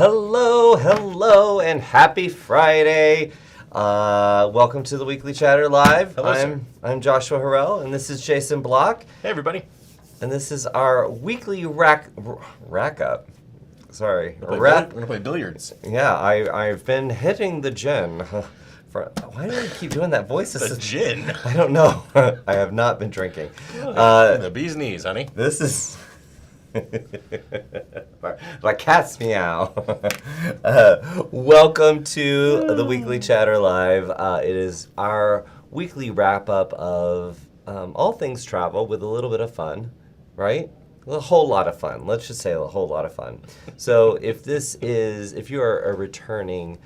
Hello, and happy Friday. Welcome to the Weekly Chatter Live. Hello, I'm Joshua Harrell, and this is Jason Block. Hey, everybody. And this is our weekly rack up. Sorry. We're going to play billiards. Yeah, I've been hitting the gin. Why do I keep doing that voice? The gin? I don't know. I have not been drinking. The bee's knees, honey. This is... My cat's meow. Welcome to the Weekly Chatter Live. It is our weekly wrap-up of all things travel with a little bit of fun, right? A whole lot of fun. Let's just say a whole lot of fun. So if you are a returning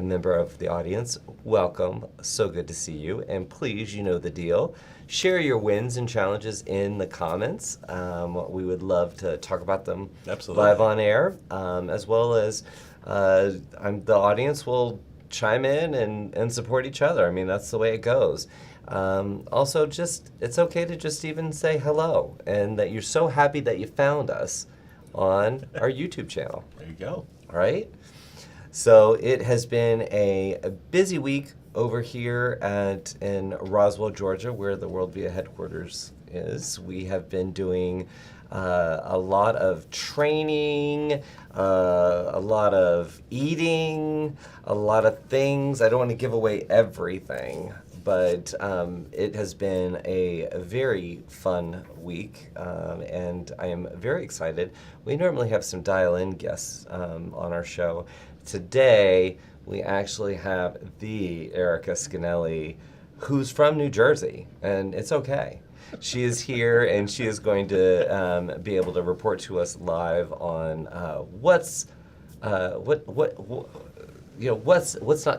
member of the audience, welcome. So good to see you. And please, you know the deal. Share your wins and challenges in the comments. We would love to talk about them live on air, as well as the audience will chime in and support each other. I mean, that's the way it goes. Also, it's okay to just even say hello, and that you're so happy that you found us on our YouTube channel. There you go. All right? So it has been a busy week over here in Roswell, Georgia, where the World Via headquarters is. We have been doing a lot of training, a lot of eating, a lot of things. I don't want to give away everything, but it has been a very fun week, and I am very excited. We normally have some dial-in guests on our show. Today, we actually have the Erica Scanelli, who's from New Jersey, and it's okay. She is here, and she is going to be able to report to us live on what's not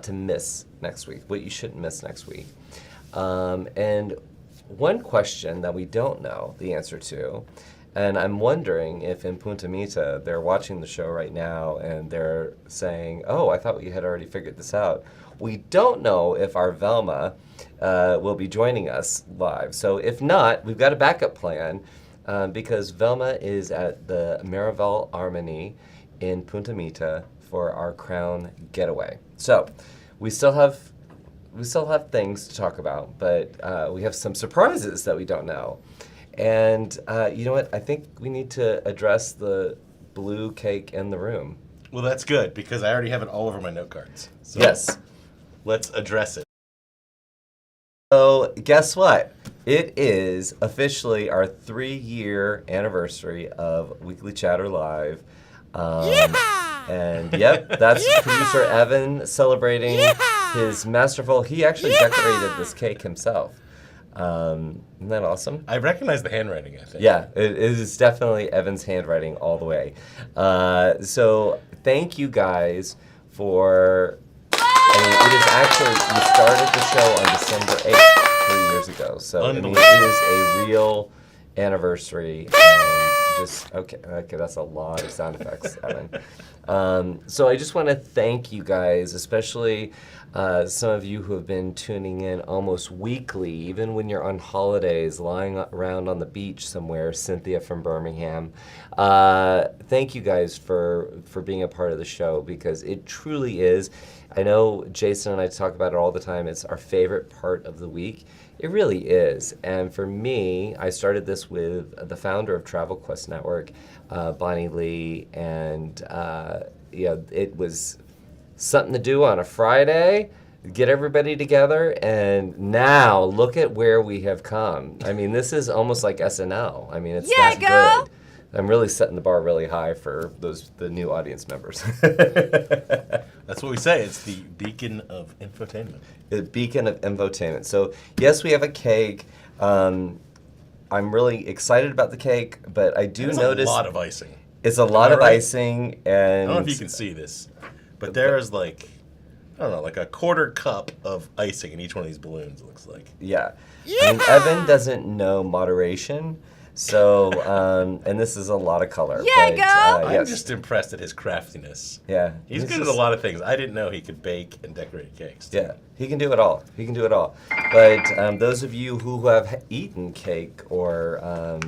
to miss next week, what you shouldn't miss next week. And one question that we don't know the answer to, and I'm wondering if in Punta Mita they're watching the show right now and they're saying, "Oh, I thought we had already figured this out." We don't know if our Velma will be joining us live. So if not, we've got a backup plan because Velma is at the Marival Armani in Punta Mita for our Crown getaway. So we still have things to talk about, but we have some surprises that we don't know. And you know what? I think we need to address the blue cake in the room. Well, that's good, because I already have it all over my note cards. So yes. Let's address it. So guess what? It is officially our 3-year anniversary of Weekly Chatter Live. And yep, that's producer Evan celebrating his masterful. He actually decorated this cake himself. Isn't that awesome? I recognize the handwriting, I think. Yeah, it is definitely Evan's handwriting all the way. So thank you guys for, it is actually, we started the show on December 8th, 3 years ago. So it is a real anniversary. Okay, that's a lot of sound effects, Evan. So I just want to thank you guys, especially some of you who have been tuning in almost weekly, even when you're on holidays, lying around on the beach somewhere. Cynthia from Birmingham. Thank you guys for being a part of the show, because it truly is. I know Jason and I talk about it all the time. It's our favorite part of the week. It really is. And for me, I started this with the founder of Travel Quest Network, Bonnie Lee, and it was something to do on a Friday, get everybody together, and now look at where we have come. I mean, this is almost like SNL. I mean, it's that good. I'm really setting the bar really high for the new audience members. That's what we say. It's the beacon of infotainment. The beacon of infotainment. So yes, we have a cake. I'm really excited about the cake, but I do notice a lot of icing. It's a lot of icing, and I don't know if you can see this, but there's like a quarter cup of icing in each one of these balloons. It looks like. Yeah. I mean, Evan doesn't know moderation. So, and this is a lot of color. Yeah, but, girl! I'm yes. just impressed at his craftiness. Yeah. He's good at a lot of things. I didn't know he could bake and decorate cakes. Yeah, he can do it all. He can do it all. But those of you who have eaten cake or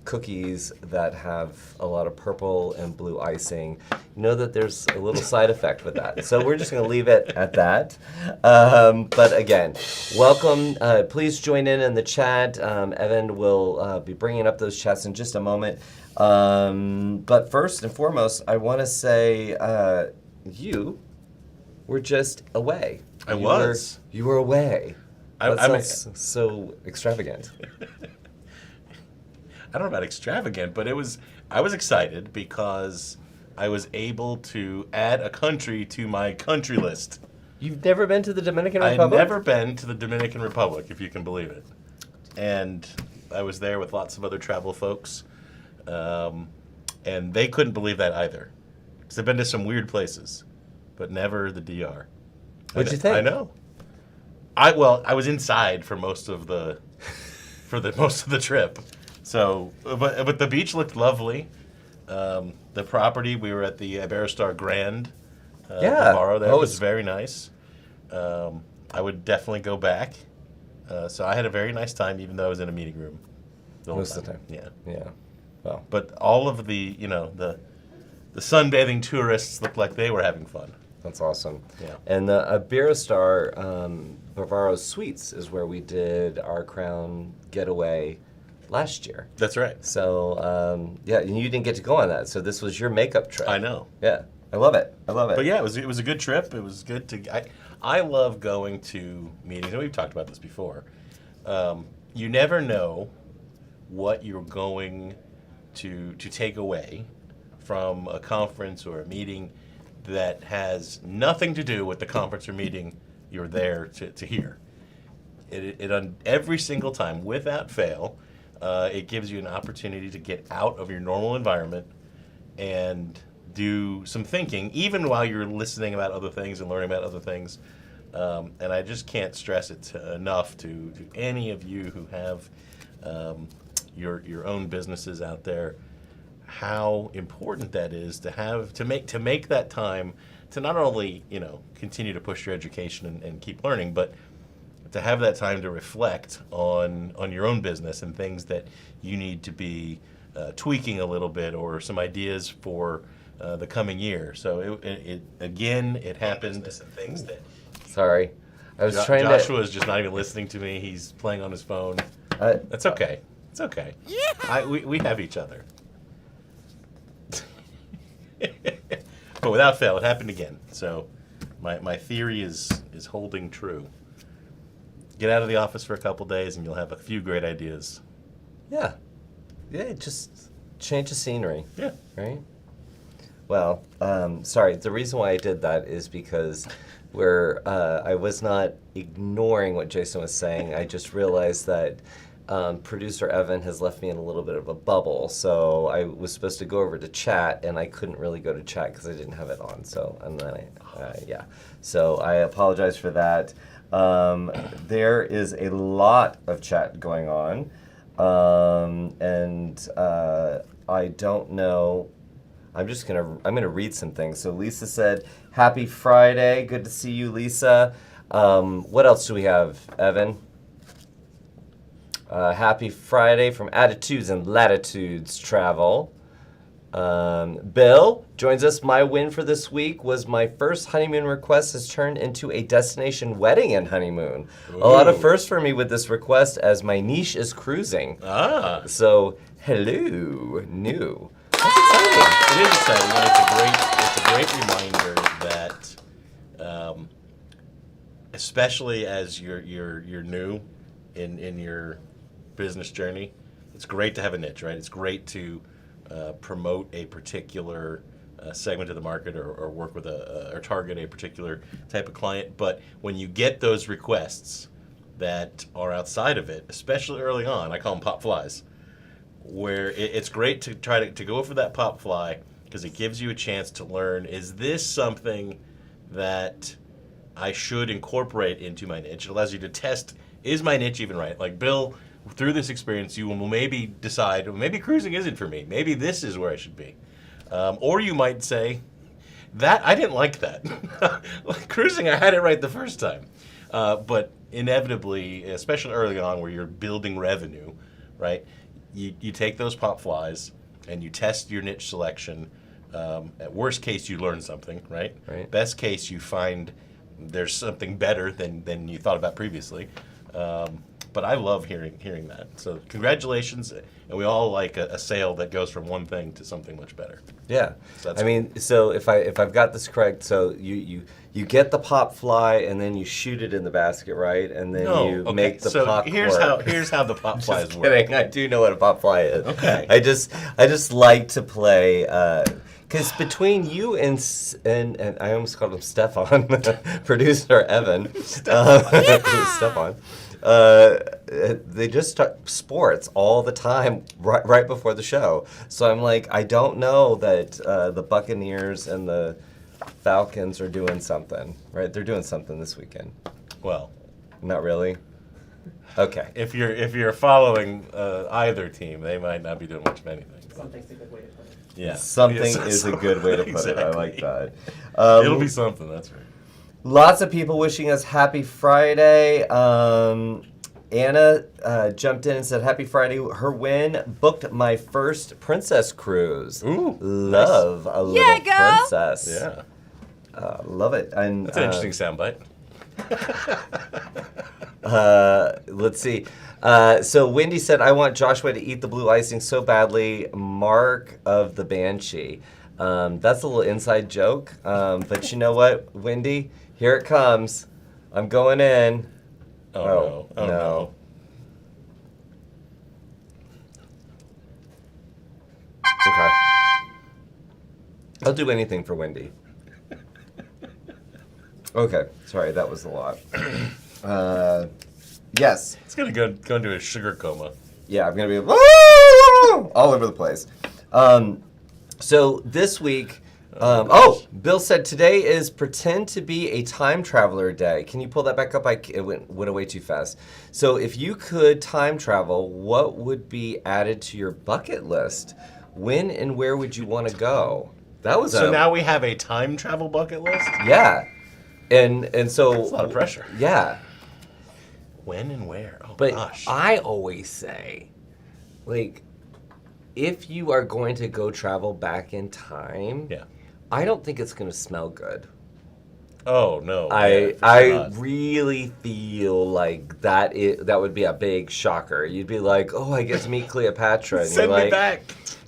cookies that have a lot of purple and blue icing, know that there's a little side effect with that. So we're just going to leave it at that. But again, welcome. Please join in the chat. Evan will be bringing up those chats in just a moment. But first and foremost, I want to say you were just away. I was. You were away. I That mean- sounds so extravagant. I don't know about extravagant, but I was excited because I was able to add a country to my country list. You've never been to the Dominican I've Republic? never been to the Dominican Republic, if you can believe it. And I was there with lots of other travel folks, and they couldn't believe that either. Because I've been to some weird places, but never the DR. What'd you think? I know. I was inside for most of the most of the trip. So, but the beach looked lovely. The property, we were at the Iberostar Grand. Yeah. Bavaro there Oh, was it's- very nice. I would definitely go back. So I had a very nice time, even though I was in a meeting room the whole Most of the time. Yeah. Yeah. Well, But all of the the sunbathing tourists looked like they were having fun. that's awesome. Yeah. And the Iberostar Bavaro Suites is where we did our Crown getaway last year. That's right. So, yeah, and you didn't get to go on that. So this was your makeup trip. I know. Yeah. I love it. I love it. But yeah, it was a good trip. It was good to. I love going to meetings, and we've talked about this before. You never know what you're going to take away from a conference or a meeting that has nothing to do with the conference or meeting you're there to hear. It on every single time, without fail, it gives you an opportunity to get out of your normal environment and do some thinking, even while you're listening about other things and learning about other things. And I just can't stress it enough to any of you who have your own businesses out there, how important that is to make that time to not only continue to push your education and keep learning, but to have that time to reflect on your own business and things that you need to be tweaking a little bit, or some ideas for the coming year. So it happened. Things that Sorry. I was trying Joshua is just not even listening to me. He's playing on his phone. That's okay. It's okay. Yeah. We have each other. But without fail, it happened again. So my theory is holding true. Get out of the office for a couple days, and you'll have a few great ideas. Yeah. Yeah, just change the scenery. Yeah. Right? Well, sorry. The reason why I did that is because I was not ignoring what Jason was saying. I just realized that producer Evan has left me in a little bit of a bubble. So I was supposed to go over to chat, and I couldn't really go to chat because I didn't have it on. So, and then yeah. So I apologize for that. There is a lot of chat going on. And I don't know. I'm gonna read some things. So Lisa said, "Happy Friday. Good to see you, Lisa." What else do we have, Evan? Happy Friday from Attitudes and Latitudes Travel. Bill joins us. My win for this week was my first honeymoon request has turned into a destination wedding and honeymoon. Ooh. A lot of firsts for me with this request, as my niche is cruising. So hello, new. That's exciting. It is exciting, and it's a great reminder that, especially as you're new in your business journey, it's great to have a niche, right? It's great to promote a particular segment of the market, or work with or target a particular type of client. But when you get those requests that are outside of it, especially early on, I call them pop flies, where it's great to try to go for that pop fly, because it gives you a chance to learn, is this something that I should incorporate into my niche? It allows you to test, is my niche even right? Like Bill through this experience, you will maybe decide, well, maybe cruising isn't for me. Maybe this is where I should be. Or you might say, that I didn't like that. Like, cruising, I had it right the first time. But inevitably, especially early on where you're building revenue, right? You take those pop flies and you test your niche selection. At worst case, you learn something, right? Right. Best case, you find there's something better than you thought about previously. But I love hearing that. So congratulations, and we all like a sale that goes from one thing to something much better. Yeah, So I mean, so if I've got this correct, so you get the pop fly and then you shoot it in the basket, right? And then you make the pop. Here's how the pop flies Just work. kidding. I do know what a pop fly is. Okay. I just like to play. Because between you and I almost called him Stefan, producer Evan, Stefan, they just talk sports all the time right before the show. So I'm like, I don't know that the Buccaneers and the Falcons are doing something, right? They're doing something this weekend. Well, Not really? Okay. if you're following either team, they might not be doing much of anything. Something's a good way to put it. Yeah, Something Yes, is a good way to put it. I like exactly. that. It'll be something. That's right. Lots of people wishing us happy Friday. Anna jumped in and said, "Happy Friday!" Her win booked my first princess cruise. Ooh, Love a little Yeah, girl. princess. Yeah, Love it. And that's an interesting soundbite. let's see. So Wendy said, "I want Joshua to eat the blue icing so badly." Mark of the Banshee. That's a little inside joke. But you know what, Wendy? Here it comes. I'm going in. Oh, no. Oh, no. Okay. I'll do anything for Wendy. Okay. Sorry, that was a lot. Yes. It's going to go into a sugar coma. Yeah, I'm going to be all over the place. So this week, Bill said today is pretend to be a time traveler day. Can you pull that back up? It went away too fast. So if you could time travel, what would be added to your bucket list? When and where would you want to go? That was So now we have a time travel bucket list? yeah, and so That's a lot of pressure. Yeah, When and where? Oh, but gosh. I always say, like, if you are going to go travel back in time, Yeah. I don't think it's going to smell good. Oh, no. I Yeah, for sure I not. really feel like that would be a big shocker. You'd be like, oh, I get to meet Cleopatra, and Send you're me like, back.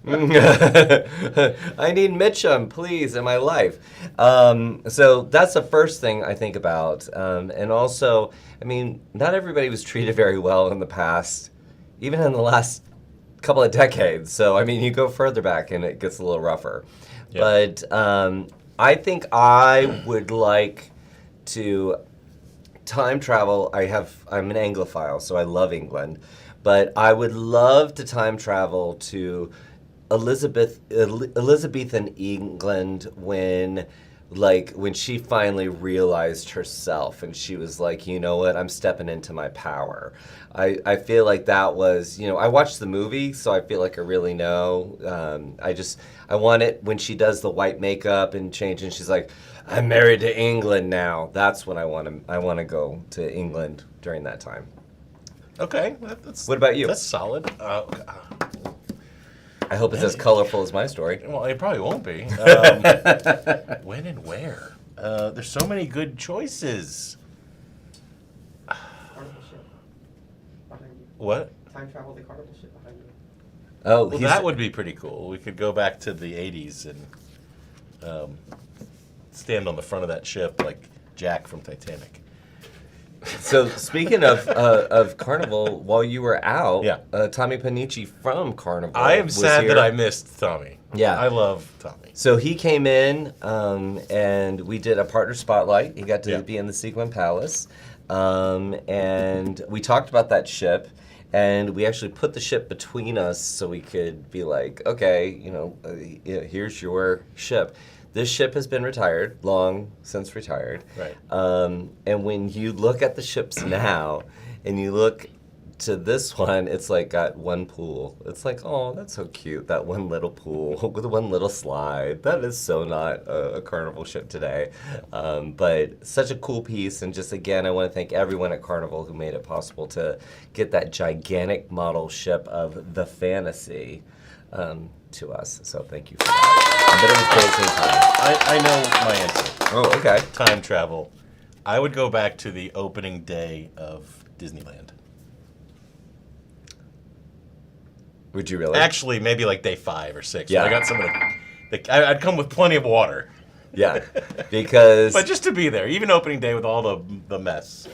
I need Mitchum, please, in my life. So that's the first thing I think about. And also, I mean, not everybody was treated very well in the past, even in the last couple of decades. So, I mean, you go further back and it gets a little rougher. Yeah. But I think I would like to time travel. I'm an Anglophile, so I love England. But I would love to time travel to Elizabethan England when she finally realized herself and she was like, you know what, I'm stepping into my power. I feel like that was, I watched the movie, so I feel like I really know. I want it when she does the white makeup and change, and she's like, I'm married to England now. That's when I want to go to England during that time. Okay. That's, What about you? That's solid. I hope it's as colorful as my story. Well, it probably won't be. When and where? There's so many good choices. Carnival ship behind you. What? Time travel the carnival ship behind you. Oh, Well, that would be pretty cool. We could go back to the 80s and stand on the front of that ship like Jack from Titanic. So speaking of Carnival, while you were out, Yeah. Tommy Panici from Carnival I am was sad here. that I missed Tommy. Yeah. I love Tommy. So he came in, and we did a partner spotlight. He got to Yeah. be in the Sequin Palace, and we talked about that ship, and we actually put the ship between us so we could be like, okay, here's your ship. This ship has been retired, long since retired. Right. And when you look at the ships now, and you look to this one, it's like got one pool. It's like, oh, that's so cute. That one little pool with one little slide. That is so not a Carnival ship today. But such a cool piece. And just again, I want to thank everyone at Carnival who made it possible to get that gigantic model ship of the Fantasy to us. So thank you for that. But it was great seeing time. I know my answer. Oh, okay. Time travel. I would go back to the opening day of Disneyland. Would you really? Actually, maybe like day 5 or 6. Yeah. I got some of I'd come with plenty of water. Yeah, because But just to be there, even opening day with all the mess.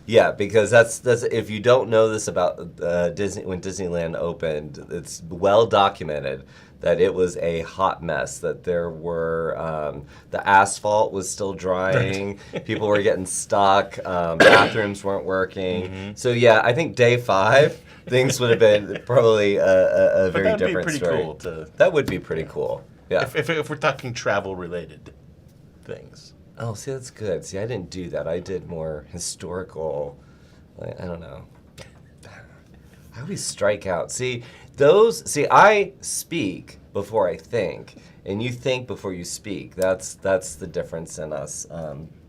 yeah, because that's if you don't know this about Disney when Disneyland opened, it's well documented that it was a hot mess. That there were the asphalt was still drying, people were getting stuck, bathrooms weren't working. Mm-hmm. So yeah, I think day 5 things would have been probably a But very that'd be different pretty story. cool to That would be pretty cool. Yeah. if we're talking travel related things. Oh, see, that's good. See, I didn't do that. I did more historical, like, I don't know. I always strike out. See, I speak before I think, and you think before you speak. That's the difference in us.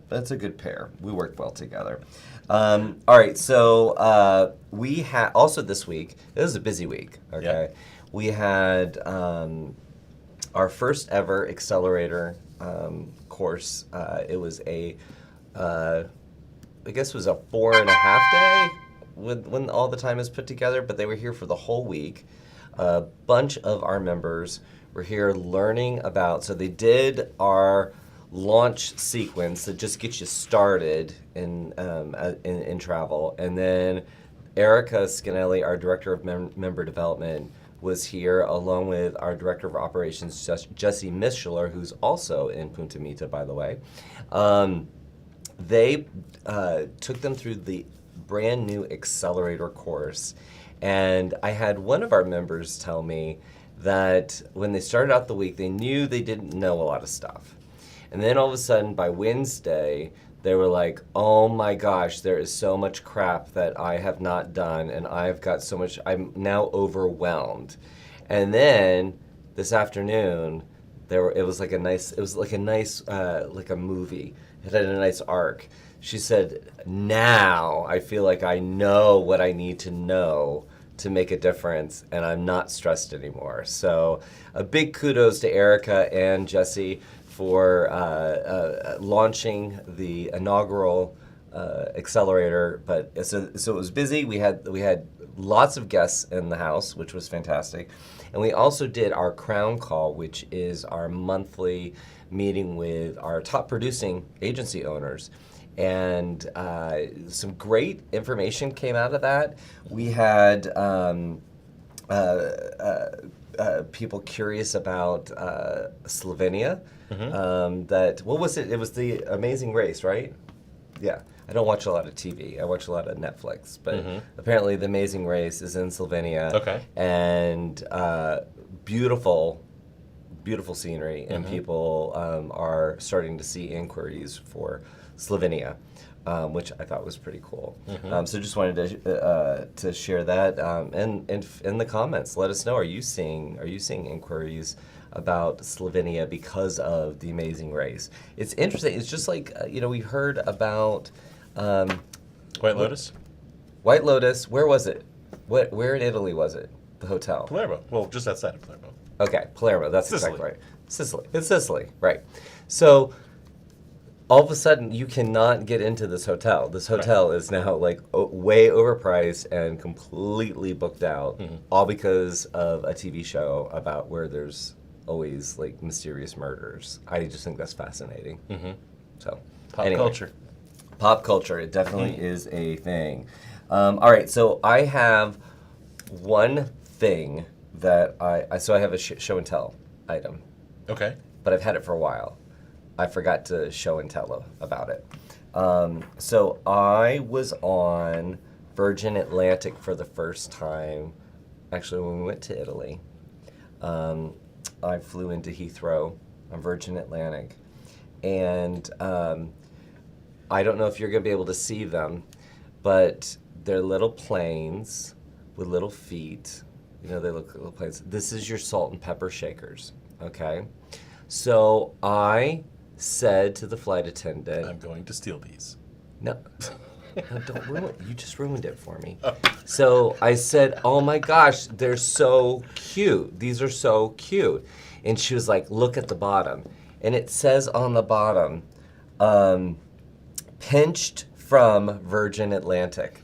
That's a good pair. We work well together. All right, so we had, also this week, it was a busy week, okay? Yeah. We had our first ever accelerator course. It was I guess it was a 4.5 day when all the time is put together, but they were here for the whole week. A bunch of our members were here learning about, so they did our launch sequence that just gets you started in travel, and then Erica Scanelli, our director of member development, was here along with our director of operations, Jesse Mischler, who's also in Punta Mita, by the way. They took them through the brand new accelerator course, and I had one of our members tell me that when they started out the week, they knew they didn't know a lot of stuff. And then all of a sudden, by Wednesday, they were like, oh my gosh, there is so much crap that I have not done, and I've got so much, I'm now overwhelmed. And then this afternoon, it was like a movie. It had a nice arc. She said, now I feel like I know what I need to know to make a difference, and I'm not stressed anymore. So a big kudos to Erica and Jesse for launching the inaugural accelerator. But so it was busy. We had lots of guests in the house, which was fantastic. And we also did our Crown Call, which is our monthly meeting with our top producing agency owners. And some great information came out of that. We had people curious about Slovenia. Mm-hmm. What was it? It was the Amazing Race, right? Yeah. I don't watch a lot of TV. I watch a lot of Netflix. But apparently The Amazing Race is in Slovenia. Okay. And beautiful scenery. And people are starting to see inquiries for Slovenia, which I thought was pretty cool. So just wanted to share that. And in the comments, let us know, are you seeing inquiries about Slovenia because of The Amazing Race? It's interesting. It's just like, we heard about White Lotus? White Lotus. Where was it? Where in Italy was it? The hotel? Palermo. Well, just outside of Palermo. Okay, Palermo. That's Sicily. exactly right. Sicily. It's Sicily, right. So all of a sudden, you cannot get into this hotel. This hotel is now like way overpriced and completely booked out, all because of a TV show about where there's always like mysterious murders. I just think that's fascinating. So Pop anyway. culture. Pop culture, it definitely is a thing. All right, so I have one thing that I have a show and tell item. Okay. But I've had it for a while. I forgot to show and tell about it. So I was on Virgin Atlantic for the first time, actually when we went to Italy. I flew into Heathrow on Virgin Atlantic. And I don't know if you're going to be able to see them, but they're little planes with little feet. You know, they look like little planes. This is your salt and pepper shakers, okay? So I said to the flight attendant, I'm going to steal these. no, no, don't ruin it. You just ruined it for me. So I said, oh my gosh, they're so cute. These are so cute. And she was like, look at the bottom. And it says on the bottom, pinched from Virgin Atlantic.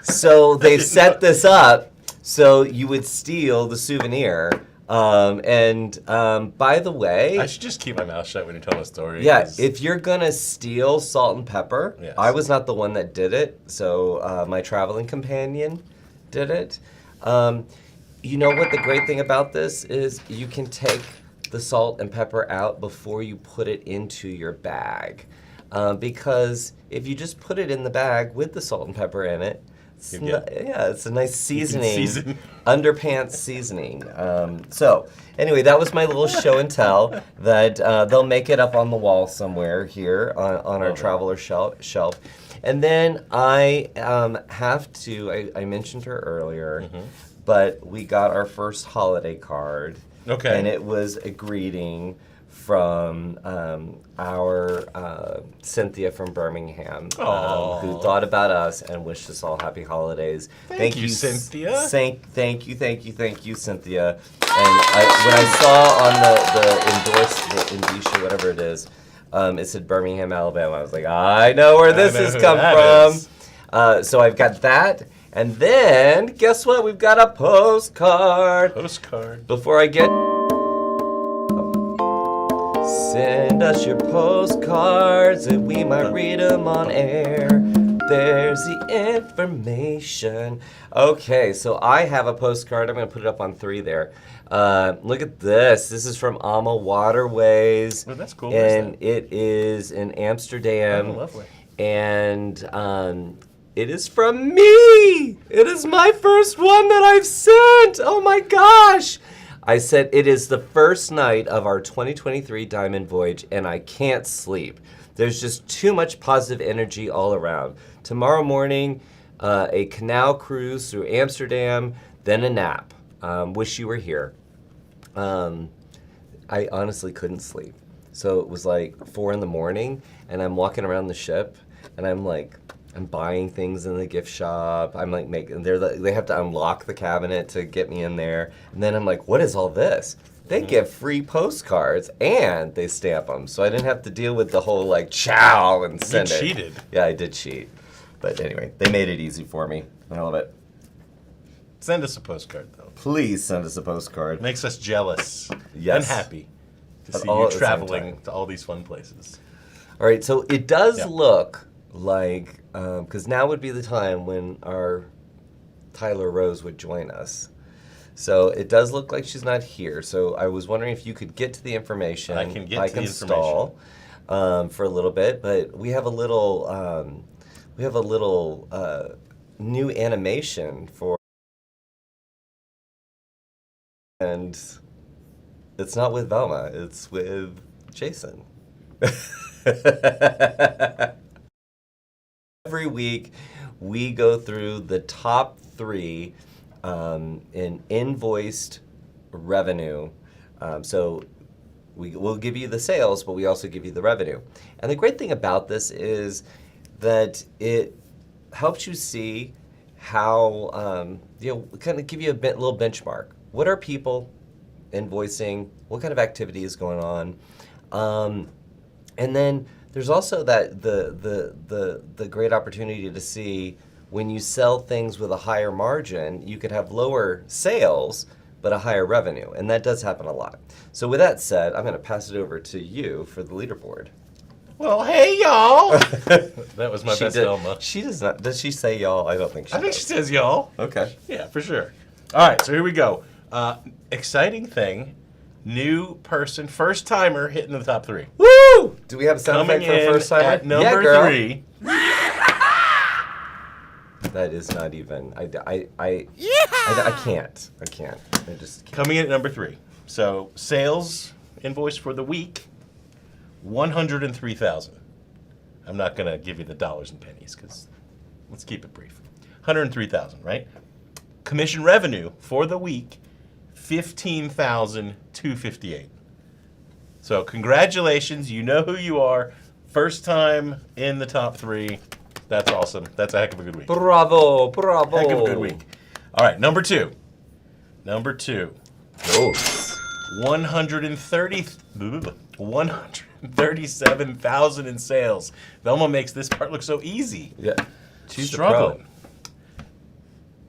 So they set this up so you would steal the souvenir. By the way, I should just keep my mouth shut when you tell a story. yeah, 'cause- if you're gonna steal salt and pepper, Yes. I was not the one that did it, so my traveling companion did it. You know what the great thing about this is? You can take the salt and pepper out before you put it into your bag. Because if you just put it in the bag with the salt and pepper in it, it's You get- it's a nice seasoning, season. underpants seasoning. So anyway, that was my little show and tell that they'll make it up on the wall somewhere here on our Love it. traveler shelf. And then I have to, I mentioned her earlier, but we got our first holiday card. Okay. And it was a greeting from our Cynthia from Birmingham, Aw. who thought about us and wished us all happy holidays. Thank you, Cynthia. Thank you, Cynthia. And when I saw on the endorsed, the indicia, whatever it is, it said Birmingham, Alabama. I was like, I know where this know has who come that from. is. So I've got that. And then, guess what? We've got a postcard. Postcard. Before I get... Send us your postcards and we might read them on air. There's the information. Okay, so I have a postcard. I'm going to put it up on 3 there. Look at this. This is from Alma Waterways. Oh, that's cool. Where is And it is in Amsterdam. Oh, lovely. And it is from me. It is my first one that I've sent. Oh my gosh. I said it is the first night of our 2023 Diamond Voyage and I can't sleep. There's just too much positive energy all around. Tomorrow morning, a canal cruise through Amsterdam, then a nap. Wish you were here. I honestly couldn't sleep. So it was like 4 in the morning and I'm walking around the ship and I'm buying things in the gift shop. I'm like they have to unlock the cabinet to get me in there. And then I'm like, what is all this? They give free postcards and they stamp them. So I didn't have to deal with the whole like chow and send it. You cheated. Yeah, I did cheat. But anyway, they made it easy for me. I love it. Send us a postcard, though. Please send us a postcard. Makes us jealous Yes. and happy to But see all you at the same traveling time. to all these fun places. All right, so it does Yeah. look like, because now would be the time when our Tyler Rose would join us. So it does look like she's not here. So I was wondering if you could get to the information. I can get to the stall for a little bit, but we have a little new animation for, and it's not with Velma, it's with Jason. Every week, we go through the top 3 in invoiced revenue. So we'll give you the sales, but we also give you the revenue. And the great thing about this is that it helps you see how, kind of give you a little benchmark. What are people invoicing? What kind of activity is going on? And then there's also that the great opportunity to see when you sell things with a higher margin, you could have lower sales but a higher revenue, and that does happen a lot. So with that said, I'm going to pass it over to you for the leaderboard. Well, hey, y'all. That was my best Elma. She does not. Does she say y'all? I don't think she I think does. she says y'all. Okay. Yeah, for sure. All right, so here we go. Exciting thing. New person, first timer hitting the top 3. Woo! Do we have a sound Coming effect for in a first timer? at number yeah, girl. 3. That is not even. I can't. I just can't. Coming in at number 3. So sales invoice for the week, $103,000. I'm not gonna give you the dollars and pennies because let's keep it brief. 103,000, right? Commission revenue for the week, 15,258. So congratulations, you know who you are. First time in the top 3. That's awesome. That's a heck of a good week. Bravo, bravo. Heck of a good week. All right, number 2. Number 2. Oh. 137,000 in sales. Velma makes this part look so easy. Yeah. She's Struggling.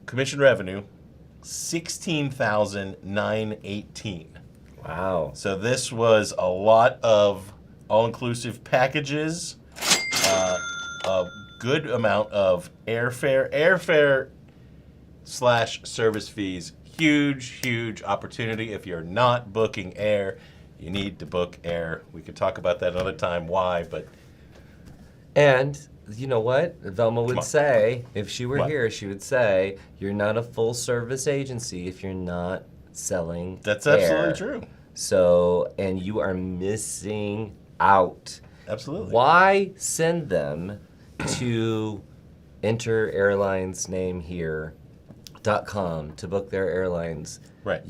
Commission revenue, 16,918. Wow. So this was a lot of all-inclusive packages, a good amount of airfare / service fees. Huge opportunity. If you're not booking air, you need to book air. We could talk about that another time, why, but... And you know what? Velma would on. say, if she were What? here, she would say, you're not a full-service agency if you're not selling That's air. absolutely true. So, and you are missing out. Absolutely. Why send them to enter airline's name here.com to book their airlines? Right.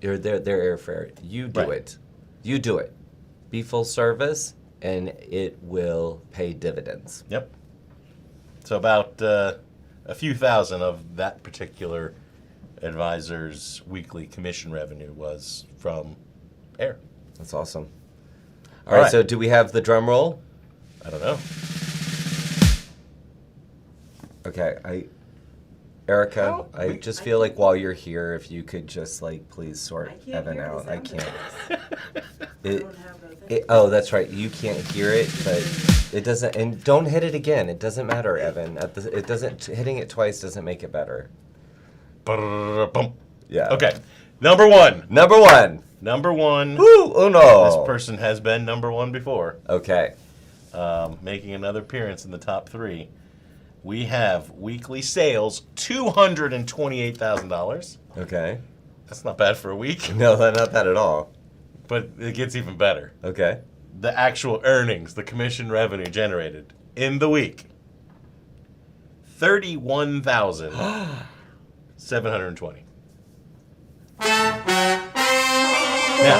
Or their airfare. You do Right. it. You do it. Be full service, and it will pay dividends. Yep. So about a few thousand of that particular advisor's weekly commission revenue was from air. That's awesome. All right, right. so do we have the drum roll? I don't know. Okay, Erica, Oh, I just feel like while you're here, if you could just like please sort I can't Evan hear out. the I sound can't. effects. I It, don't have the thing. oh, that's right. You can't hear it, but it doesn't. And don't hit it again. It doesn't matter, Evan. It doesn't. Hitting it twice doesn't make it better. Ba-da-da-da-bum. Yeah. Okay. Number 1. Number 1. Number 1. Woo! Uno. This person has been number 1 before, Okay. making another appearance in the top 3. We have weekly sales, $228,000. Okay. That's not bad for a week, No, not that at all. but it gets even better. Okay. The actual earnings, the commission revenue generated in the week, 31,720. Now,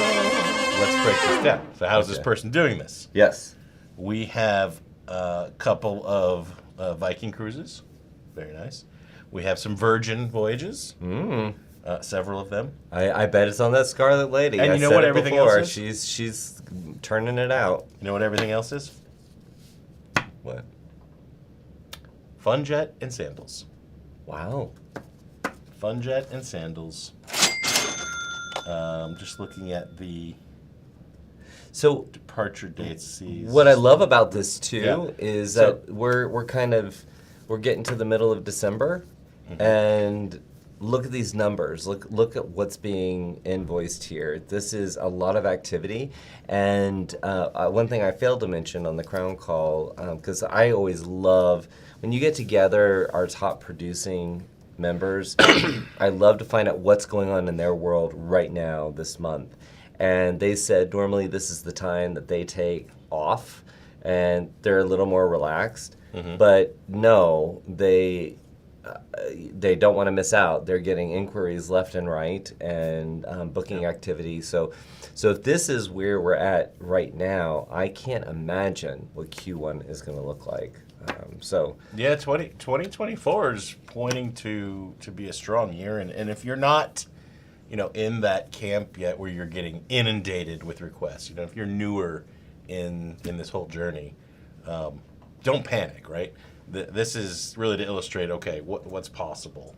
let's break this down. So how's this Okay. person doing this? Yes. We have a couple of Viking cruises. Very nice. We have some Virgin voyages, several of them. I bet it's on that Scarlet Lady. And I you know said what it everything before. else is? She's turning it out. You know what everything else is? What? Funjet and sandals. Wow. Funjet and sandals. Just looking at the So departure dates. See what I love about this too Yeah. is So- that we're getting to the middle of December, and look at these numbers. Look at what's being invoiced here. This is a lot of activity, and one thing I failed to mention on the Crown Call, because I always love when you get together our top producing members. I love to find out what's going on in their world right now this month. And they said normally this is the time that they take off and they're a little more relaxed. But no, they don't want to miss out. They're getting inquiries left and right and booking activity. So if this is where we're at right now, I can't imagine what Q1 is going to look like. Yeah, 2024 is pointing to be a strong year, and if you're not, in that camp yet where you're getting inundated with requests, if you're newer in this whole journey, don't panic, right? This is really to illustrate, okay, what's possible.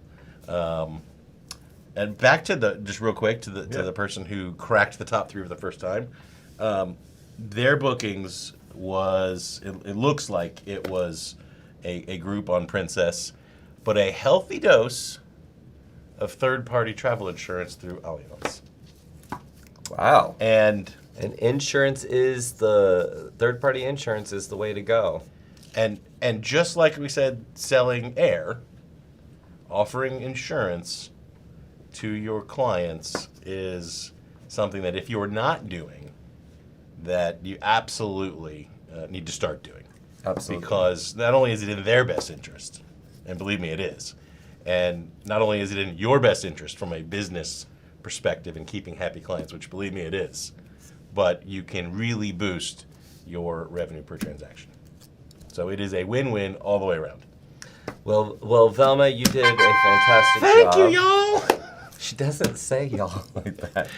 And back to just real quick to the person who cracked the top 3 for the first time, their bookings was, it looks like it was a group on Princess, but a healthy dose of third-party travel insurance through Allianz. Wow. And insurance is third-party insurance is the way to go. and just like we said, selling air, offering insurance to your clients is something that if you're not doing, that you absolutely need to start doing. Absolutely. Because not only is it in their best interest, And believe me, it is. And not only is it in your best interest from a business perspective in keeping happy clients, which believe me, it is, but you can really boost your revenue per transaction. So it is a win-win all the way around. Well, Velma, you did a fantastic job. Thank you, y'all. She doesn't say y'all like that.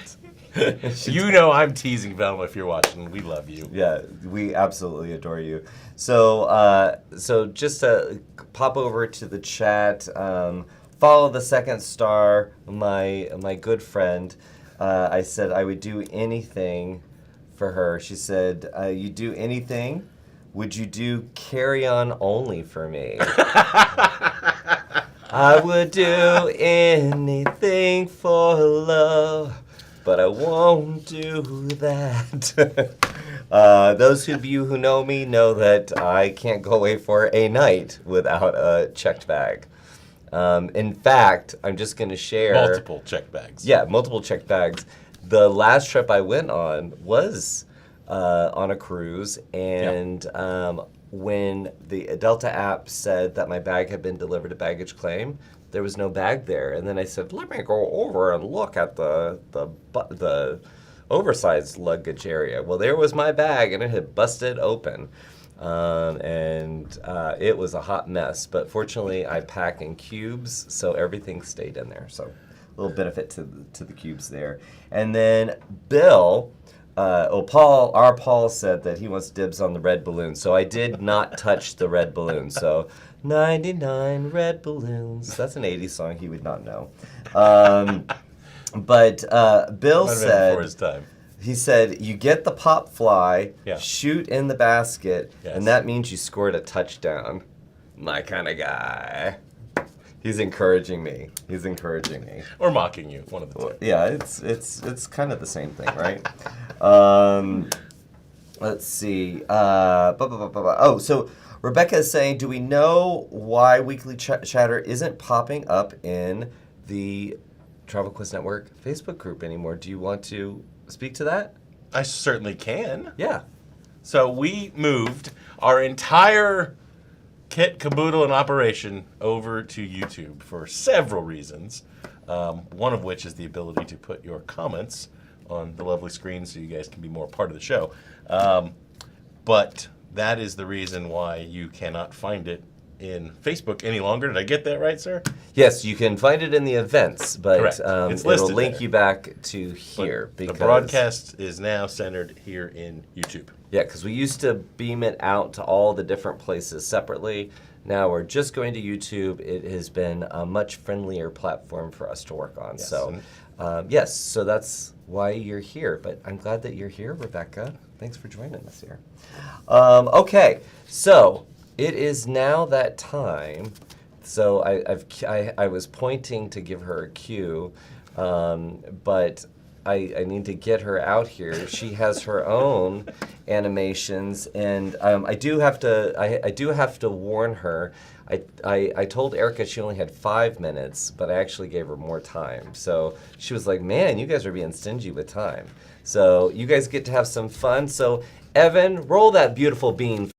You know I'm teasing Velma if you're watching. We love you. Yeah, we absolutely adore you. So, so just to pop over to the chat, follow the second star, my good friend. I said I would do anything for her. She said, "You do anything? Would you do carry on only for me?" I would do anything for love, but I won't do that. Those of you who know me know that I can't go away for a night without a checked bag. In fact, I'm just going to share... Multiple check bags. Yeah, multiple checked bags. The last trip I went on was on a cruise, and when the Delta app said that my bag had been delivered to baggage claim, there was no bag there. And then I said, let me go over and look at the oversized luggage area. Well, there was my bag, and it had busted open. It was a hot mess. But fortunately, I pack in cubes, so everything stayed in there. So a little benefit to the cubes there. And then Bill... Paul said that he wants dibs on the red balloon, so I did not touch the red balloon. So, 99 red balloons. That's an 80s song he would not know. Bill said, before his time. He said, you get the pop fly, Yeah. shoot in the basket, Yes. and that means you scored a touchdown. My kind of guy. He's encouraging me. Or mocking you, one of the two. Yeah, it's kind of the same thing, right? Let's see. Oh, so Rebecca is saying, do we know why Weekly Chatter isn't popping up in the Travel Quiz Network Facebook group anymore? Do you want to speak to that? I certainly can. Yeah. So we moved our entire kit, caboodle, and operation over to YouTube for several reasons. One of which is the ability to put your comments on the lovely screen so you guys can be more part of the show. But that is the reason why you cannot find it in Facebook any longer. Did I get that right, sir? Yes, you can find it in the events, but Correct. It's it'll listed link there. you back to here. But because the broadcast is now centered here in YouTube. Yeah, because we used to beam it out to all the different places separately. Now we're just going to YouTube. It has been a much friendlier platform for us to work on. Yes. So, yes, so that's why you're here. But I'm glad that you're here, Rebecca. Thanks for joining us here. Okay, so it is now that time. So I was pointing to give her a cue, but I need to get her out here. She has her own animations, and I do have to warn her. I told Erica she only had 5 minutes, but I actually gave her more time. So she was like, "Man, you guys are being stingy with time." So you guys get to have some fun. So Evan, roll that beautiful bean.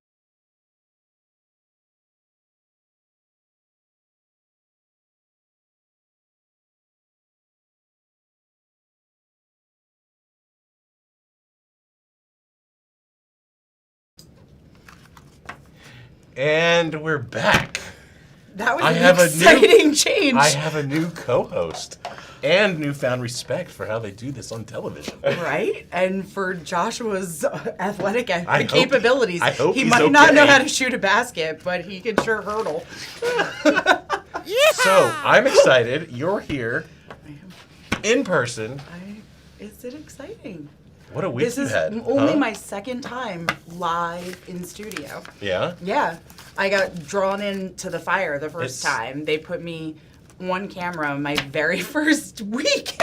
And we're back. That was I an have a exciting change. I have a new co-host and newfound respect for how they do this on television. Right? And for Joshua's athletic I hope- capabilities. I hope he he's might not know okay. how to shoot a basket, but he can sure hurdle. So I'm excited. You're here in person. Is it exciting? What a week This you is had. only huh? my second time live in studio. Yeah. Yeah. I got drawn into the fire the first It's- time. They put me on camera my very first week.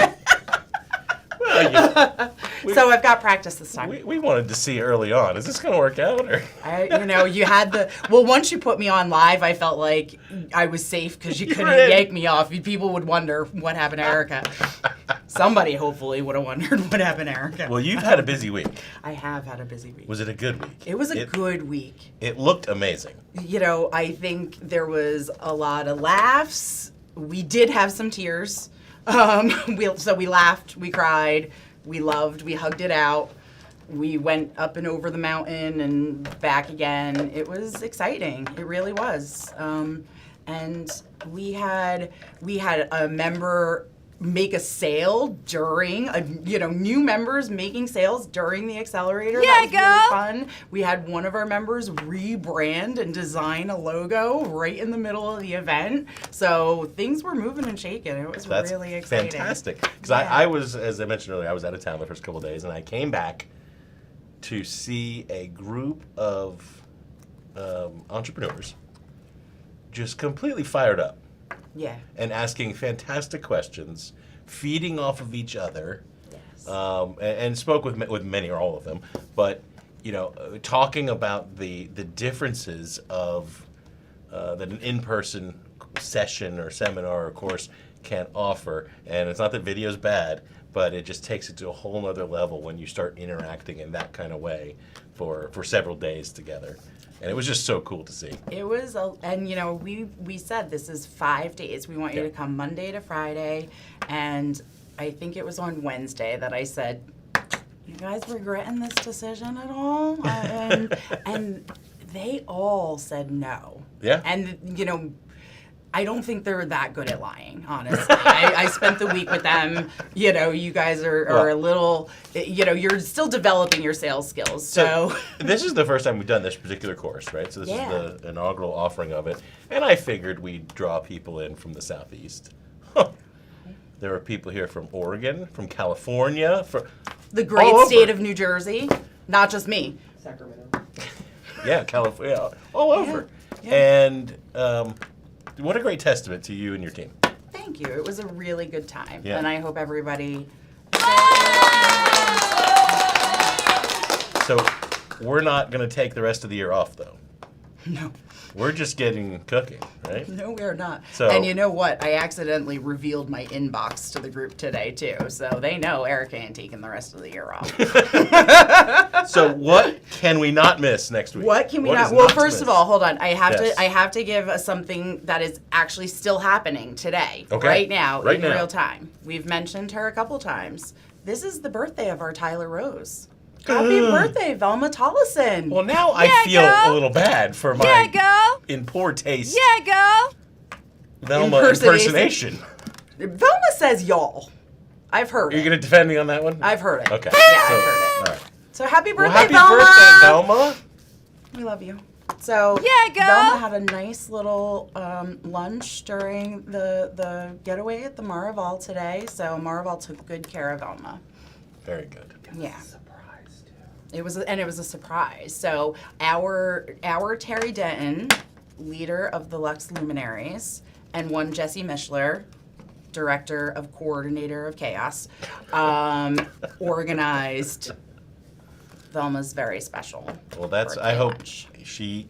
Well, So I've got practice this time. we wanted to see early on. Is this going to work out? Or? You had once you put me on live, I felt like I was safe because you couldn't You're in. yank me off. People would wonder what happened to Erica. Somebody hopefully would have wondered what happened to Erica. Well, you've had a busy week. I have had a busy week. Was it a good week? It was a good week. It looked amazing. You know, I think there was a lot of laughs. We did have some tears. So we laughed, we cried, we loved, we hugged it out. We went up and over the mountain and back again. It was exciting. It really was. And we had a member make a sale during new members making sales during the accelerator. Yeah, that was really fun. We had one of our members rebrand and design a logo right in the middle of the event. So things were moving and shaking. It was That's really exciting. fantastic. Because Yeah. I was, as I mentioned earlier, I was out of town the first couple of days, and I came back to see a group of entrepreneurs just completely fired up Yeah. and asking fantastic questions, feeding off of each other, Yes. and spoke with many or all of them, but talking about the differences of that an in-person session or seminar or course can offer. And it's not that video's bad, but it just takes it to a whole nother level when you start interacting in that kind of way for several days together. And it was just so cool to see. It was, we said this is 5 days. We want you Yeah. to come Monday to Friday. And I think it was on Wednesday that I said, you guys regretting this decision at all? And they all said no. Yeah. And, I don't think they're that good at lying, honestly. I spent the week with them. You guys are a little, you're still developing your sales skills. So this is the first time we've done this particular course, right? So this is the inaugural offering of it. And I figured we'd draw people in from the Southeast. Huh. There are people here from Oregon, from California, from the great all over. state of New Jersey, not just me. Sacramento. Yeah, California, all over. Yeah. And what a great testament to you and your team. Thank you. It was a really good time. Yeah. And I hope everybody. So we're not going to take the rest of the year off, though. No. We're just getting cooking, right? No, we're not. So- And you know what? I accidentally revealed my inbox to the group today, too. So they know Erica ain't taking the rest of the year off. So what can we not miss next week? What can we What not? is Well, to first of miss? all, hold on. I have Yes. to give something that is actually still happening today, Okay. right now, Right in now. real time. We've mentioned her a couple times. This is the birthday of our Tyler Rose. Happy birthday, Velma Tollison. Well, now I Yeah, feel girl. a little bad for my Yeah, girl. in poor taste Yeah, girl. Velma Impersonation. impersonation. Velma says y'all. I've heard Are you it. going to defend me on that one? I've heard it. Okay. Yeah, I've heard it. All right. So happy Well, birthday, happy Velma. birthday, Velma. We love you. So Yeah, girl. Velma had a nice little lunch during the getaway at the Maraval today. So Maraval took good care of Velma. Very good. Yeah. Surprise, too. It was a surprise. So our Terry Denton, leader of the Lux Luminaries, and one Jesse Mischler, director of Coordinator of Chaos, organized Velma's very special. Well, that's. birthday I hope lunch.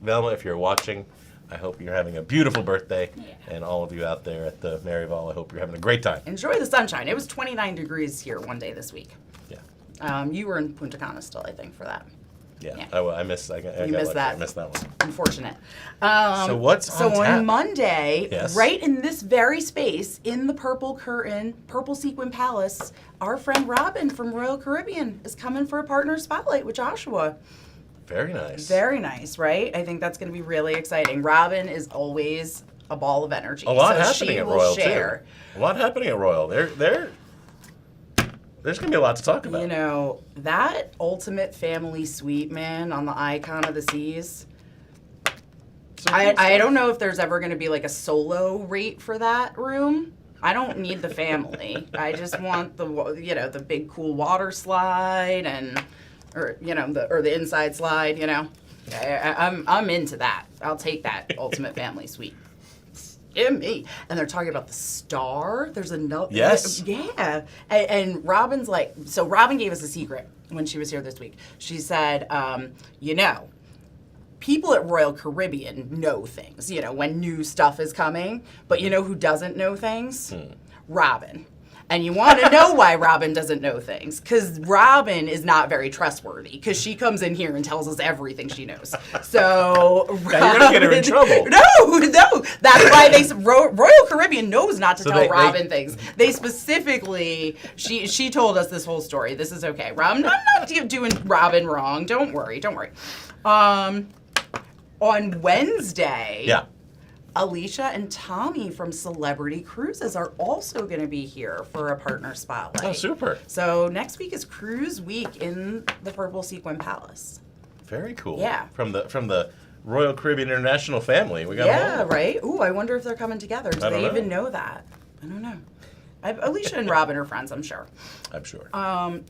Velma, if you're watching, I hope you're having a beautiful birthday, Yeah. and all of you out there at the Maryvale, I hope you're having a great time. Enjoy the sunshine. It was 29 degrees here one day this week. Yeah. You were in Punta Cana still, I think, for that. Yeah. Yeah. I missed. I got missed lucky. that. I missed that one. Unfortunate. So what's so on tap? on Monday, Yes. right in this very space, in the purple curtain, Purple Sequin Palace, our friend Robin from Royal Caribbean is coming for a partner spotlight with Joshua. Very nice. Very nice, right? I think that's going to be really exciting. Robin is always a ball of energy. A lot so happening she at will Royal share. too. A lot happening at Royal. There's gonna be a lot to talk about. You know, that ultimate family suite, man, on the Icon of the Seas. I don't know if there's ever going to be like a solo rate for that room. I don't need the family. I just want the big cool water slide or the inside slide. I'm into that. I'll take that ultimate family suite. In me. And they're talking about the star. There's another. Yes. Yeah. And Robin's like, so Robin gave us a secret when she was here this week. She said, people at Royal Caribbean know things, when new stuff is coming. But you know who doesn't know things? Robin. And you want to know why Robin doesn't know things. Because Robin is not very trustworthy. Because she comes in here and tells us everything she knows. So Now you're going to get her in trouble. No. That's why Royal Caribbean knows not to tell Robin things. They specifically, she told us this whole story. This is okay. Robin, I'm not doing Robin wrong. Don't worry. On Wednesday. Yeah. Alicia and Tommy from Celebrity Cruises are also going to be here for a partner spotlight. Oh, super. So next week is Cruise Week in the Purple Sequin Palace. Very cool. Yeah. From the Royal Caribbean International family. We got them all. Right? Ooh, I wonder if they're coming together. Do they even know that? I don't know. Alicia and Robin are friends, I'm sure. I'm sure.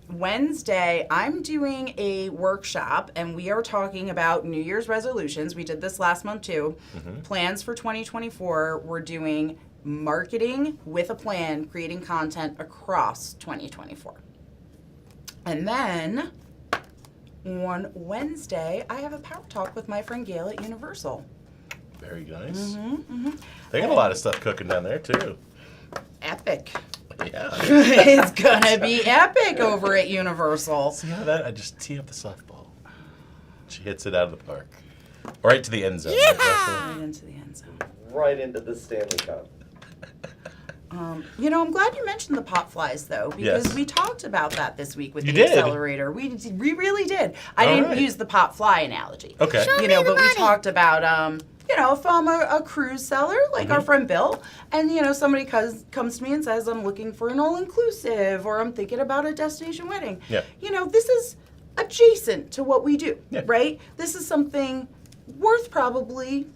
Wednesday, I'm doing a workshop, and we are talking about New Year's resolutions. We did this last month, too. Plans for 2024. We're doing marketing with a plan, creating content across 2024. And then on Wednesday, I have a power talk with my friend Gail at Universal. Very nice. They got a lot of stuff cooking down there, too. Epic. Yeah. It's gonna be epic over at Universal. See how I just tee up the softball. She hits it out of the park. Right to the end zone. Right into the end zone. Right into the Stanley Cup. I'm glad you mentioned the pop flies, though, because we talked about that this week with the accelerator. We really did. I didn't use the pop fly analogy. Okay. But we talked about, if I'm a cruise seller, like our friend Bill, and, somebody comes to me and says, I'm looking for an all-inclusive, or I'm thinking about a destination wedding. Yeah. This is adjacent to what we do, Yeah. right? This is something worth probably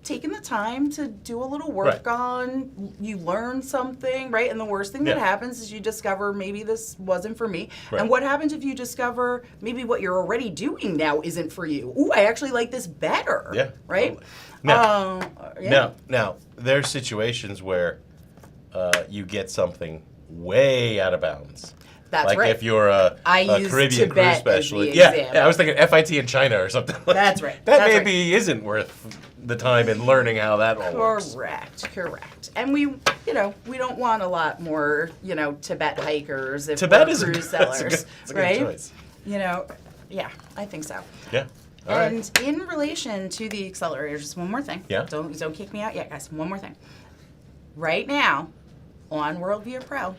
taking the time to do a little work on. You learn something, right? And the worst thing that happens is you discover maybe this wasn't for me. Right. And what happens if you discover maybe what you're already doing now isn't for you? Ooh, I actually like this better. Yeah. Right? Totally. Now, there's situations where you get something way out of bounds. That's like right. if you're a use Caribbean Tibet cruise specialist. as the Yeah, example. I was thinking FIT in China or something. That's right. That That's maybe isn't worth the time in learning how that all works. Correct. And we don't want a lot more, Tibet hikers if Tibet we're is cruise that's sellers, a good right? choice. Yeah, I think so. Yeah. All right. And in relation to the accelerator, just one more thing. Yeah. Don't kick me out yet, guys. One more thing. Right now, on Worldview Pro,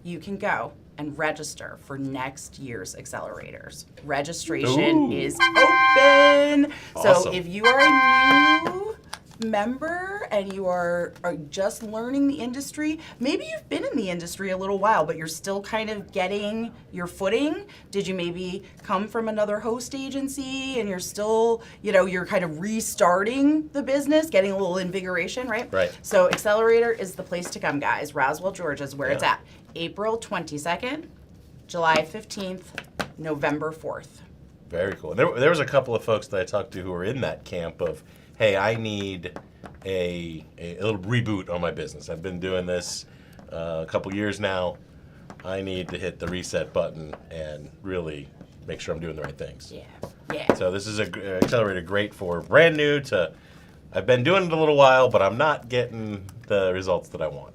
you can go and register for next year's accelerators. Registration is open. Awesome. So if you are a new member and you are just learning the industry, maybe you've been in the industry a little while, but you're still kind of getting your footing. Did you maybe come from another host agency and you're still, you're kind of restarting the business, getting a little invigoration, right? Right. So Accelerator is the place to come, guys. Roswell, Georgia is where it's at. April 22nd, July 15th, November 4th. Very cool. There was a couple of folks that I talked to who were in that camp of, hey, I need a little reboot on my business. I've been doing this a couple years now. I need to hit the reset button and really make sure I'm doing the right things. Yeah. So this is an accelerator great for brand new to, I've been doing it a little while, but I'm not getting the results that I want.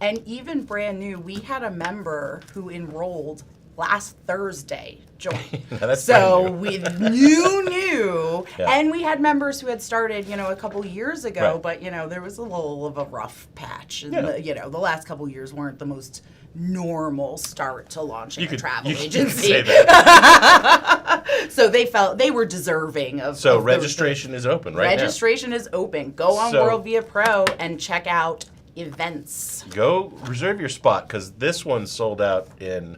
And even brand new, we had a member who enrolled last Thursday joined. That's so brand new. we new, Yeah. and we had members who had started, a couple years ago, Right. but there was a little of a rough patch. And Yeah. the last couple years weren't the most normal start to launching a travel you agency. Can say that. So they were deserving of. So of registration is open right registration is open. Go on So- World Via Pro and check out events. now. Go reserve your spot because this one sold out in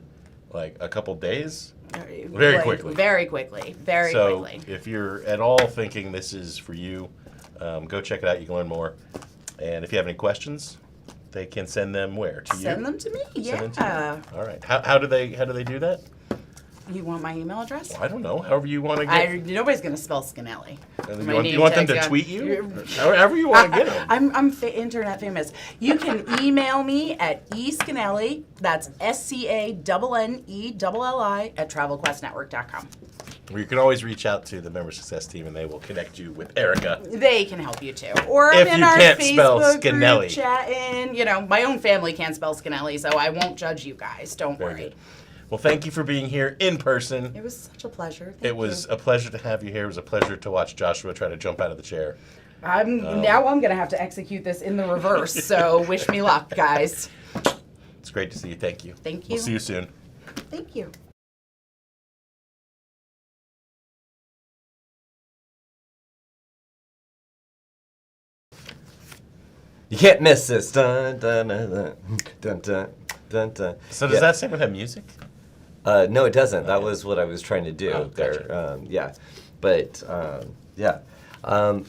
like a couple days. Very quickly. Very quickly. So if you're at all thinking this is for you, go check it out. You can learn more. And if you have any questions, they can send them where? To you? Send them to me. Send them to Yeah. you. All right. How do they do that? You want my email address? I don't know. However you want to get. Nobody's gonna spell Scanelli. You want them to tweet you? However you want to get them. I'm internet famous. You can email me at escanelli, that's SCANNELLI @ travelquestnetwork.com. Or you can always reach out to the member success team, and they will connect you with Erica. They can help you too. Or If I'm in you our can't spell Facebook Scanelli. group chatting. You know, my own family can't spell Scanelli, so I won't judge you guys. Don't Very worry. good. Well, thank you for being here in person. It was such a pleasure. Thank It was you. a pleasure to have you here. It was a pleasure to watch Joshua try to jump out of the chair. Now I'm gonna have to execute this in the reverse. So wish me luck, guys. It's great to see you. Thank you. Thank you. We'll see you soon. Thank you. You can't miss this. Dun, dun, dun, dun, dun, dun, dun, dun. So does that segment have music? No, it doesn't. That was what I was trying to do Oh, there. gotcha. Yeah, but yeah.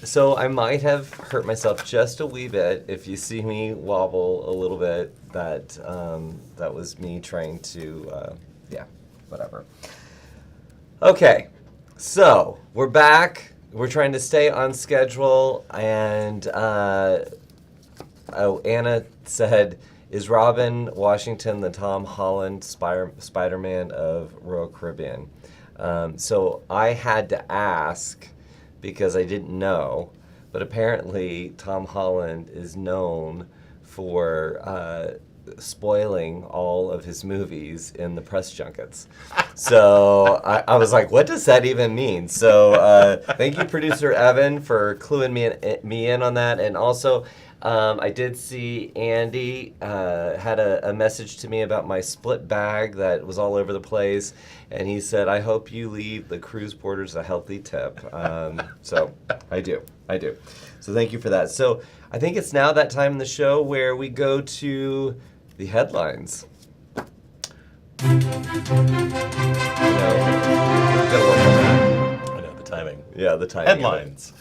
So I might have hurt myself just a wee bit. If you see me wobble a little bit, that was me trying to, yeah, whatever. Okay, so we're back. We're trying to stay on schedule, and Anna said, "Is Robin Washington the Tom Holland Spider-Man of Royal Caribbean?" So I had to ask because I didn't know, but apparently Tom Holland is known for spoiling all of his movies in the press junkets. So I was like, what does that even mean? So thank you, producer Evan, for cluing me in on that. And also, I did see Andy had a message to me about my split bag that was all over the place. And he said, I hope you leave the cruise porters a healthy tip. So I do. So thank you for that. So I think it's now that time in the show where we go to the headlines. You know, gotta work on that. I know, the timing. Yeah, the timing. Headlines.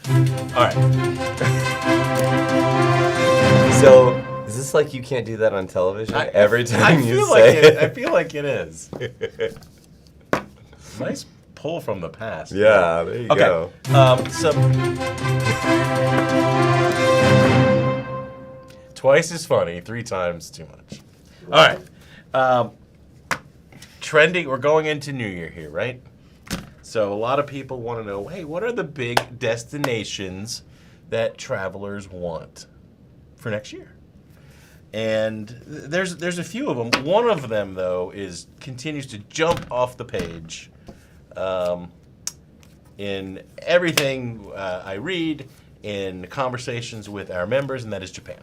All right. So, is this like you can't do that on television every time you say it? I feel like it is. Nice pull from the past. Yeah, there you go. Twice as funny, 3 times too much. All right. Trending, we're going into New Year here, right? So a lot of people want to know, hey, what are the big destinations that travelers want for next year? And there's a few of them. One of them, though, continues to jump off the page in everything I read, in conversations with our members, and that is Japan.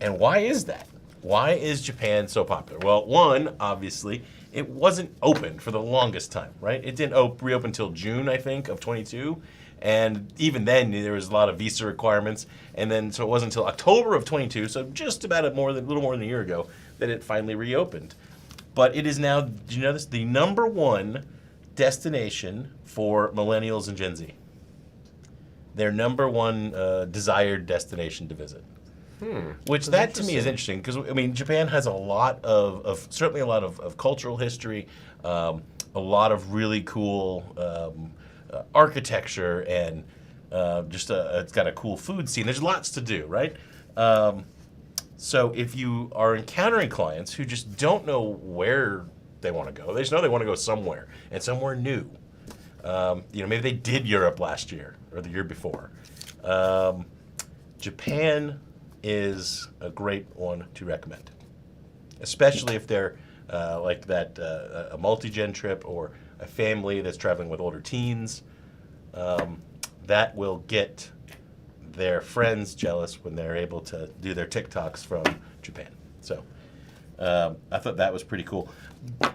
And why is that? Why is Japan so popular? Well, one, obviously, it wasn't open for the longest time, right? It didn't reopen until June, I think, of 22. And even then, there was a lot of visa requirements. And then, so it wasn't until October of 22, so just about a little more than a year ago, that it finally reopened. But it is now, do you know this? The #1 destination for millennials and Gen Z. Their #1 desired destination to visit. Which that to me is interesting because I mean Japan has a lot of certainly a lot of cultural history, a lot of really cool architecture, and it's got a cool food scene. There's lots to do, right? So if you are encountering clients who just don't know where they want to go, they just know they want to go somewhere and somewhere new. Maybe they did Europe last year or the year before. Japan is a great one to recommend, especially if they're like that a multi-gen trip or a family that's traveling with older teens. That will get their friends jealous when they're able to do their TikToks from Japan. So I thought that was pretty cool.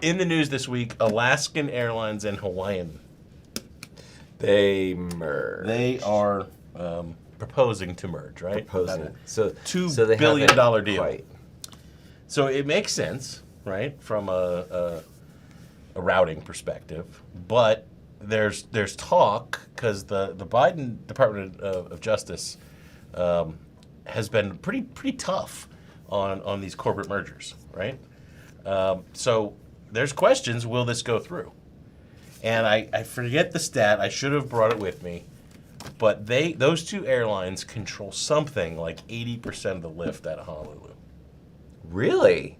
In the news this week, Alaskan Airlines and Hawaiian. They merge. They are proposing to merge, right? Proposing. So $2 they billion haven't deal. quite. So it makes sense, right, from a routing perspective. But there's talk because the Biden Department of Justice has been pretty tough on these corporate mergers, right? So there's questions. Will this go through? And I forget the stat. I should have brought it with me. But those two airlines control something like 80% of the lift out of Honolulu. Really?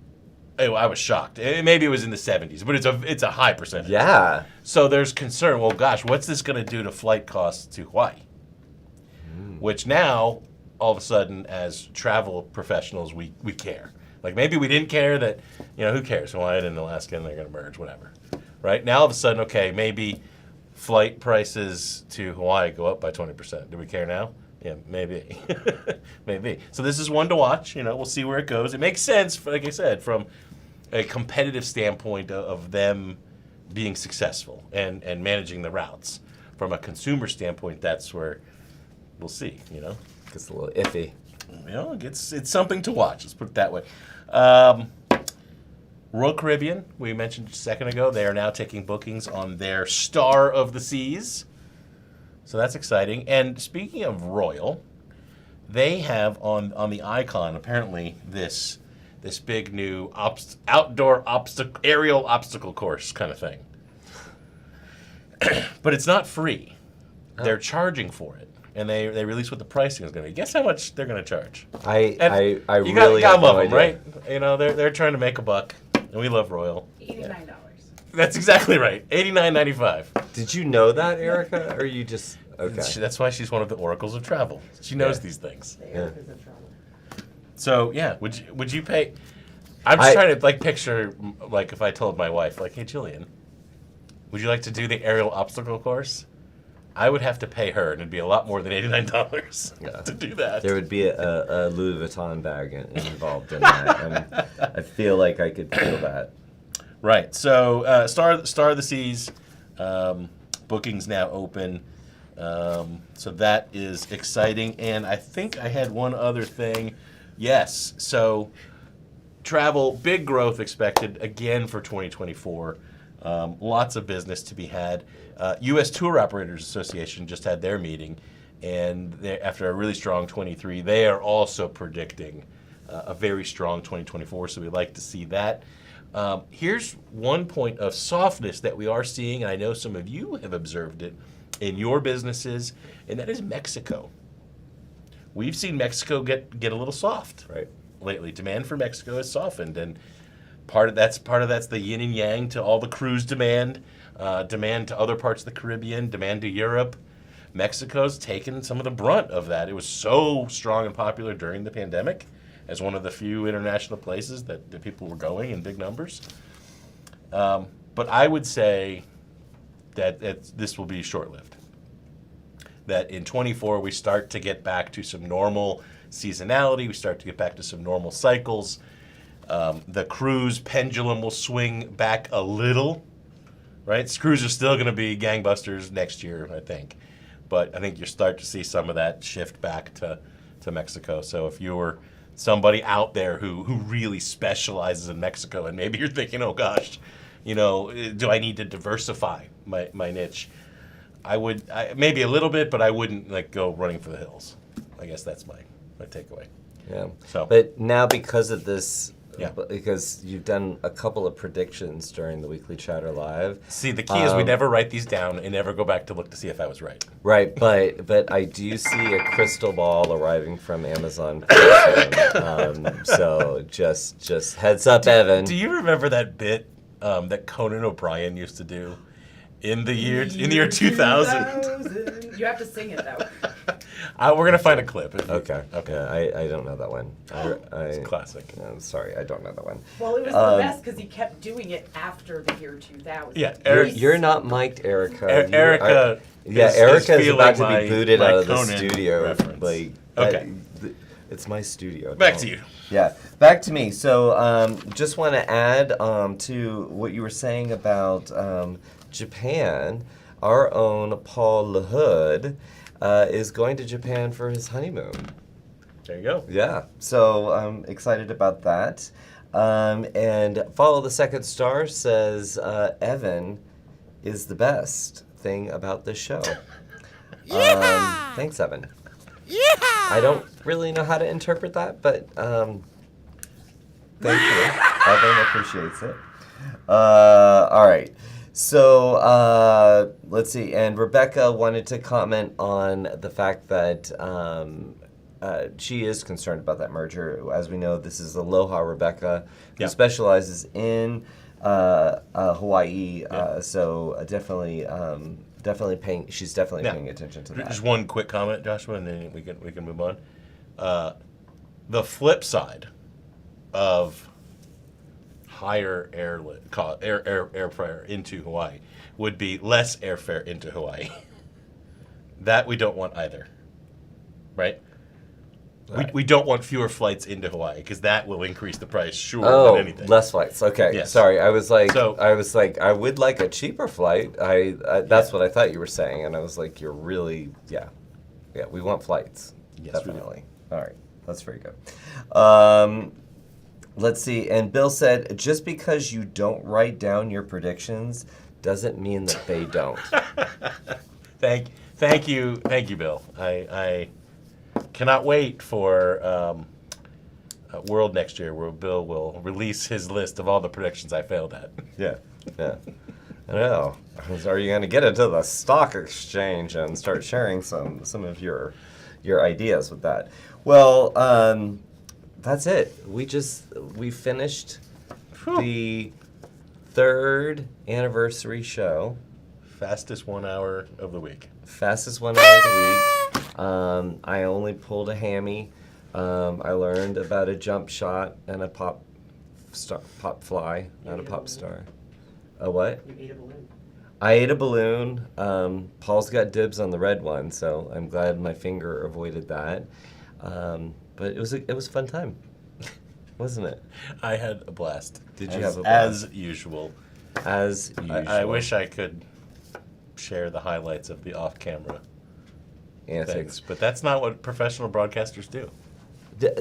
I was shocked. Maybe it was in the 70s, but it's a high percentage. Yeah. So there's concern. Well, gosh, what's this going to do to flight costs to Hawaii? Which now, all of a sudden, as travel professionals, we care. Like maybe we didn't care that, who cares? Hawaii and Alaska, and they're going to merge, whatever. Right? Now, all of a sudden, okay, maybe flight prices to Hawaii go up by 20%. Do we care now? Yeah, maybe. Maybe. So this is one to watch. We'll see where it goes. It makes sense, like I said, from a competitive standpoint of them being successful and managing the routes. From a consumer standpoint, that's where we'll see, It's a little iffy. It's something to watch. Let's put it that way. Royal Caribbean, we mentioned a second ago, they are now taking bookings on their Star of the Seas. So that's exciting. And speaking of Royal, they have on the Icon apparently this big new outdoor aerial obstacle course kind of thing. But it's not free. They're charging for it. And they release what the pricing is going to be. Guess how much they're going to charge? I You really gotta have love no them, idea. right? They're trying to make a buck, and we love Royal. $89. That's exactly right. $89.95. Did you know that, Erica? Or you just okay? That's why she's one of the oracles of travel. She knows these things. The Erica's in trouble. So yeah, would you pay? I'm just trying to picture if I told my wife hey Jillian, would you like to do the aerial obstacle course? I would have to pay her, and it'd be a lot more than $89 to do that. There would be a Louis Vuitton bag involved in that, and I feel like I could feel that. Right. So Star of the Seas, bookings now open. So that is exciting. And I think I had one other thing. Yes. So travel, big growth expected again for 2024. Lots of business to be had. U.S. Tour Operators Association just had their meeting, and after a really strong 23, they are also predicting a very strong 2024. So we'd like to see that. Here's one point of softness that we are seeing, and I know some of you have observed it in your businesses, and that is Mexico. We've seen Mexico get a little soft lately. Demand for Mexico has softened, and part of that's the yin and yang to all the cruise demand to other parts of the Caribbean, demand to Europe. Mexico's taken some of the brunt of that. It was so strong and popular during the pandemic as one of the few international places that people were going in big numbers. But I would say that this will be short-lived. That in 24 we start to get back to some normal seasonality. We start to get back to some normal cycles. The cruise pendulum will swing back a little, right? Cruise are still going to be gangbusters next year, I think. But I think you start to see some of that shift back to Mexico. So if you're somebody out there who really specializes in Mexico, and maybe you're thinking, oh gosh, do I need to diversify my niche? I would maybe a little bit, but I wouldn't go running for the hills. I guess that's my takeaway. Yeah. So, but now because of this, Yeah. because you've done a couple of predictions during the Weekly Chatter Live. see, the key is we never write these down and never go back to look to see if I was right. Right, but I do see a crystal ball arriving from Amazon pretty soon. So just heads up, Evan. Do you remember that bit that Conan O'Brien used to do in the year 2000? You have to sing it though. We're gonna find a clip. Okay. Okay. Yeah, I don't know that one. It's a classic. I'm sorry, I don't know that one. Well, it was the best because he kept doing it after the year 2000. Yeah, You're not mic'd, Erica. Erica. Erica is feeling about to my- be booted my out of the Conan studio. reference. Okay. It's my studio. Back don't- to you. Yeah, back to me. So, just want to add to what you were saying about Japan. Our own Paul LaHood is going to Japan for his honeymoon. There you go. Yeah, so I'm excited about that. And Follow the Second Star says Evan is the best thing about this show. Thanks, Evan. I don't really know how to interpret that, but thank you. Evan appreciates it. All right. So let's see. And Rebecca wanted to comment on the fact that she is concerned about that merger. As we know, this is Aloha Rebecca, who Yeah. specializes in Hawaii. So definitely paying. She's definitely Yeah. paying attention to that. Just one quick comment, Joshua, and then we can move on. The flip side of higher airfare into Hawaii would be less airfare into Hawaii. That we don't want either, right? Right. We don't want fewer flights into Hawaii because that will increase the price sure Oh, than anything. less flights. Okay, Yes. sorry. I was like, So- I would like a cheaper flight. That's what I thought you were saying, and I was like, you're really, yeah. We want flights. Yes, we do. Definitely. All right, that's very good. Let's see. And Bill said, just because you don't write down your predictions doesn't mean that they don't. Thank you, Bill. I cannot wait for World next year, where Bill will release his list of all the predictions I failed at. Yeah. I know. Are you going to get into the stock exchange and start sharing some of your ideas with that? Well, that's it. We finished the 3rd anniversary show. Fastest 1 hour of the week. Fastest 1 hour of the week. I only pulled a hammy. I learned about a jump shot and a pop fly, not a pop star. A what? You ate a balloon. I ate a balloon. Paul's got dibs on the red one, so I'm glad my finger avoided that. But it was a fun time, wasn't it? I had a blast. Did you have a blast? As usual. As usual. I wish I could share the highlights of the off-camera Antics. things, but that's not what professional broadcasters do.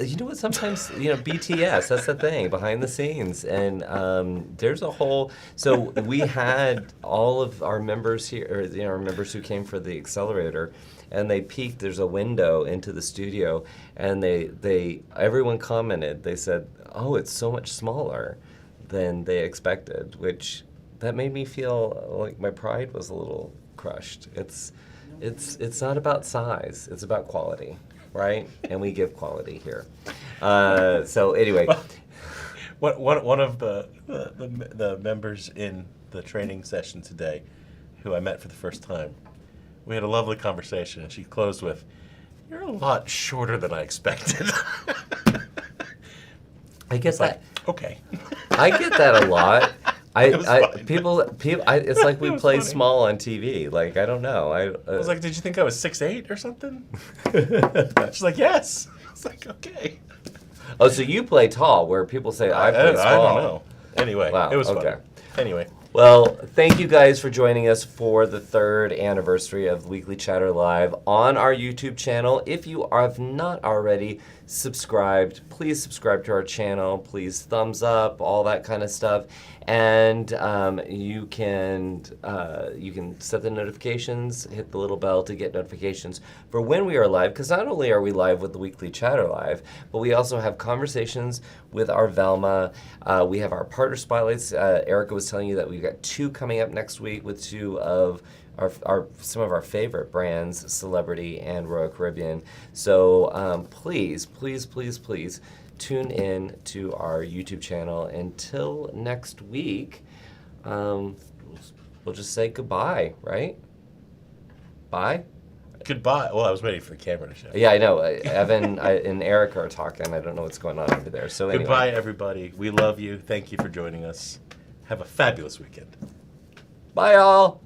You know what? Sometimes BTS. That's the thing behind the scenes, and there's a whole. So we had all of our members here, or our members who came for the accelerator, and they peeked. There's a window into the studio, and everyone commented. They said, "Oh, it's so much smaller than they expected," which that made me feel like my pride was a little crushed. It's not about size. It's about quality. Right? And we give quality here. So anyway. One of the members in the training session today, who I met for the first time, we had a lovely conversation, and she closed with, "You're a lot shorter than I expected." I get that. Okay. I get that a lot. It was fine. People, it's like we It was play funny. small on TV. Like, I don't know. I was like, "Did you think I was 6'8" or something?" She's like, "Yes." I was like, "Okay." Oh, so you play tall, where people say I play small. I don't know. Anyway, Wow, it was okay. fun. Anyway. Well, thank you guys for joining us for the 3rd anniversary of Weekly Chatter Live on our YouTube channel. If you have not already subscribed, please subscribe to our channel. Please thumbs up, all that kind of stuff. And you can set the notifications, hit the little bell to get notifications for when we are live. Because not only are we live with the Weekly Chatter Live, but we also have conversations with our Velma. We have our partner spotlights. Erica was telling you that we've got 2 coming up next week with 2 of some of our favorite brands, Celebrity and Royal Caribbean. So please tune in to our YouTube channel. Until next week, we'll just say goodbye, right? Bye? Goodbye. Well, I was waiting for the camera to show. Yeah, I know. Evan and Erica are talking. I don't know what's going on over there. So anyway. Goodbye, everybody. We love you. Thank you for joining us. Have a fabulous weekend. Bye, all.